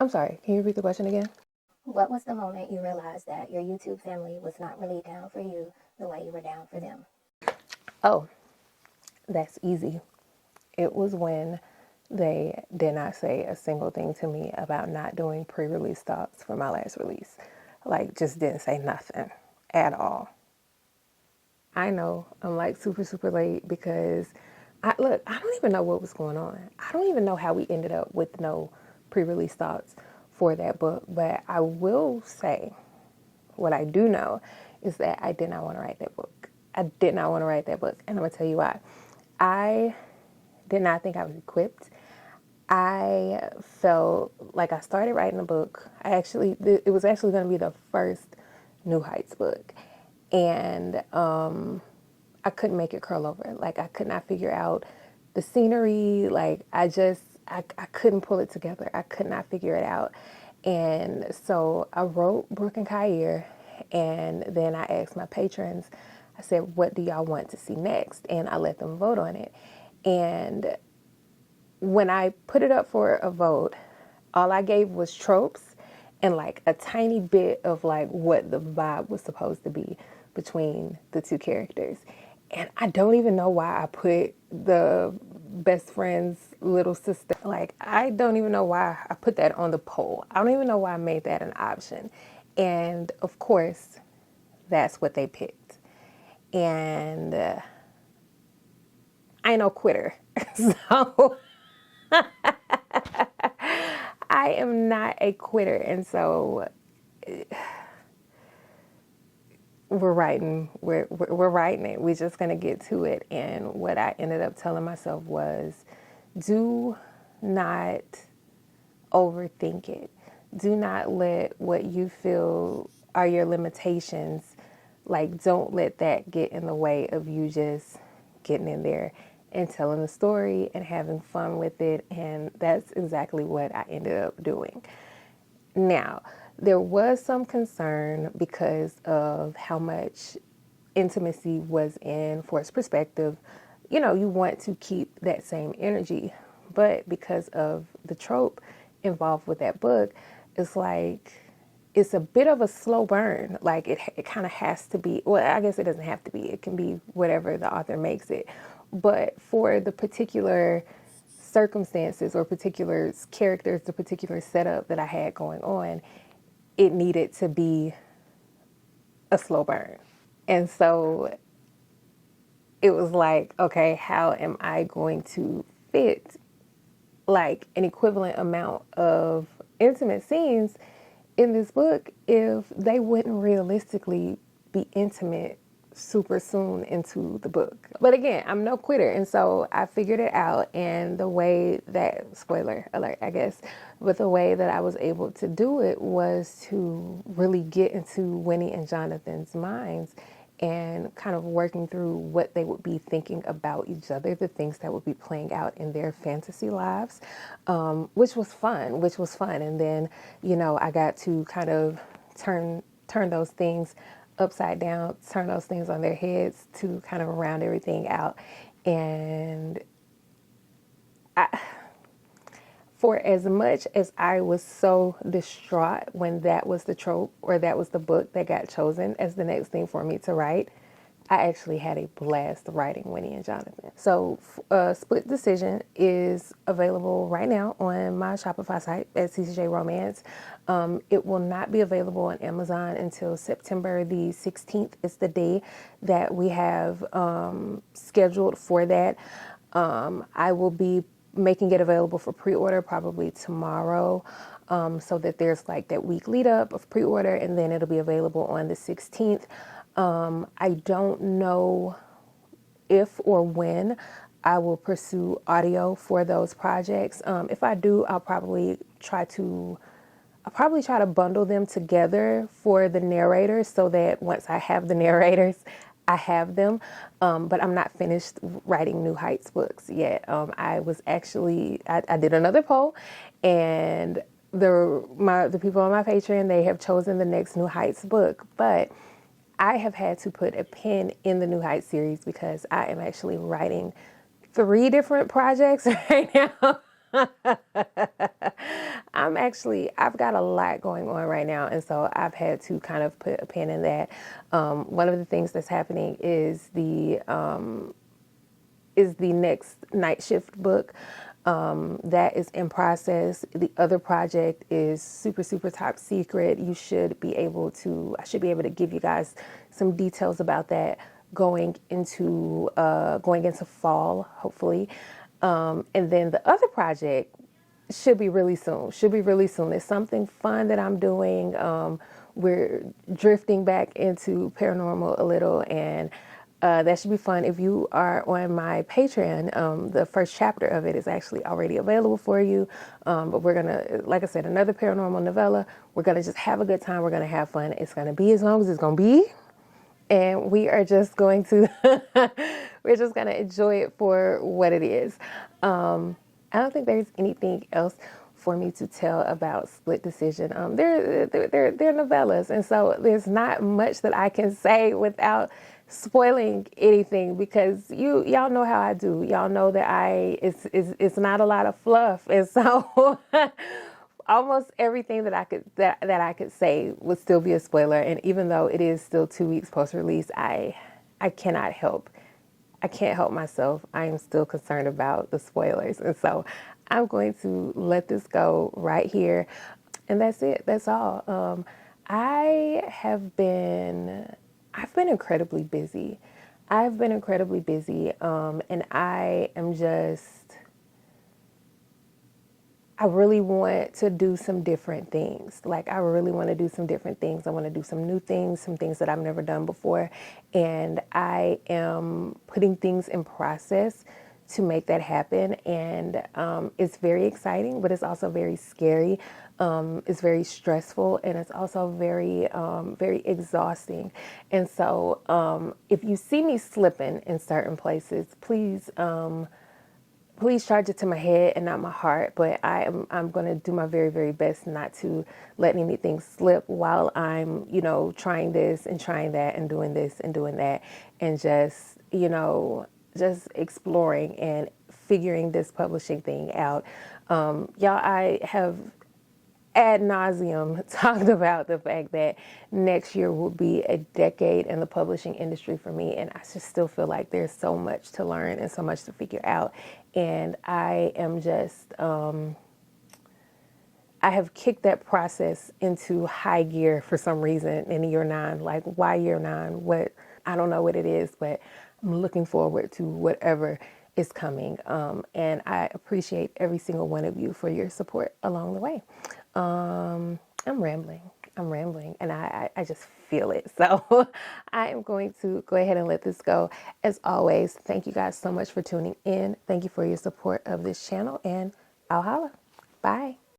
I'm sorry, can you repeat the question again? What was the moment you realized that your YouTube family was not really down for you the way you were down for them? Oh, that's easy. It was when they did not say a single thing to me about not doing pre-release thoughts for my last release. Like, just didn't say nothing at all. I know I'm like super, super late because I don't even know what was going on. I don't even know how we ended up with no pre-release thoughts for that book. But I will say, what I do know is that I did not want to write that book. I did not want to write that book. And I'm going to tell you why. I did not think I was equipped. I felt like I started writing a book. It was actually going to be the first New Heights book. And I couldn't make it curl over. Like, I could not figure out the scenery. Like, I couldn't pull it together. I could not figure it out. And so I wrote Brooke and Kair, and then I asked my patrons, I said, what do y'all want to see next? And I let them vote on it. And when I put it up for a vote, all I gave was tropes and like a tiny bit of like what the vibe was supposed to be between the two characters. And I don't even know why I put the best friend's little sister. Like, I don't even know why I put that on the poll. I don't even know why I made that an option. And of course, that's what they picked. And I ain't no quitter. So I am not a quitter. And so we're writing it. We're just going to get to it. And what I ended up telling myself was, do not overthink it. Do not let what you feel are your limitations, like, don't let that get in the way of you just getting in there and telling the story and having fun with it. And that's exactly what I ended up doing. Now, there was some concern because of how much intimacy was in Forced Perspective. You know, you want to keep that same energy, but because of the trope involved with that book, it's like it's a bit of a slow burn. Like, it kind of has to be, well, I guess it doesn't have to be. It can be whatever the author makes it. But for the particular circumstances or particular characters, the particular setup that I had going on, it needed to be a slow burn. And so it was like, okay, how am I going to fit like an equivalent amount of intimate scenes in this book if they wouldn't realistically be intimate super soon into the book? But again, I'm no quitter. And so I figured it out. And the way that, spoiler alert, I guess, but the way that I was able to do it was to really get into Winnie and Jonathan's minds and kind of working through what they would be thinking about each other, the things that would be playing out in their fantasy lives, which was fun, And then, you know, I got to kind of turn those things upside down, turn those things on their heads to kind of round everything out. And for as much as I was so distraught when that was the trope or that was the book that got chosen as the next thing for me to write, I actually had a blast writing Winnie and Jonathan. So Split Decision is available right now on my Shopify site at CCJ Romance. It will not be available on Amazon until September the 16th. It's the day that we have scheduled for that. I will be making it available for pre-order probably tomorrow, so that there's like that week lead up of pre-order, and then it'll be available on the 16th. I don't know if or when I will pursue audio for those projects. If I do, I'll probably try to bundle them together for the narrators so that once I have the narrators, I have them. But I'm not finished writing New Heights books yet. I did another poll, and the people on my Patreon, they have chosen the next New Heights book, but I have had to put a pin in the New Heights series because I am actually writing 3 different projects right now. I've got a lot going on right now. And so I've had to kind of put a pin in that. One of the things that's happening is the next night shift book that is in process. The other project is super, super top secret. I should be able to give you guys some details about that going into fall, hopefully. And then the other project should be really soon. Should be really soon. It's something fun that I'm doing. We're drifting back into paranormal a little, and that should be fun. If you are on my Patreon, the first chapter of it is actually already available for you. But we're gonna, like I said, another paranormal novella. We're gonna just have a good time. We're gonna have fun. It's gonna be as long as it's gonna be, and we are just going to we're just going to enjoy it for what it is. I don't think there's anything else for me to tell about Split Decision. They're novellas, and so there's not much that I can say without spoiling anything, because y'all know how I do. Y'all know that it's not a lot of fluff, and so almost everything that I could say would still be a spoiler. And even though it is still 2 weeks post release, I can't help myself. I am still concerned about the spoilers, and so I'm going to let this go right here. And that's it. That's all. I've been incredibly busy. And I really want to do some different things. Like, I really want to do some different things. I want to do some new things, some things that I've never done before. And I am putting things in process to make that happen. And it's very exciting, but it's also very scary. It's very stressful, and it's also very exhausting. And so if you see me slipping in certain places, please charge it to my head and not my heart. But I'm going to do my very, very best not to let anything slip while I'm, trying this and trying that and doing this and doing that, and just exploring and figuring this publishing thing out. Y'all, I have ad nauseum talked about the fact that next year will be a decade in the publishing industry for me, and I just still feel like there's so much to learn and so much to figure out. And I am just I have kicked that process into high gear for some reason in year 9. Like, why year 9? What? I don't know what it is, but I'm looking forward to whatever is coming. And I appreciate every single one of you for your support along the way. I'm rambling. And I just feel it. So I am going to go ahead and let this go. As always, thank you guys so much for tuning in. Thank you for your support of this channel, and I'll holla. Bye.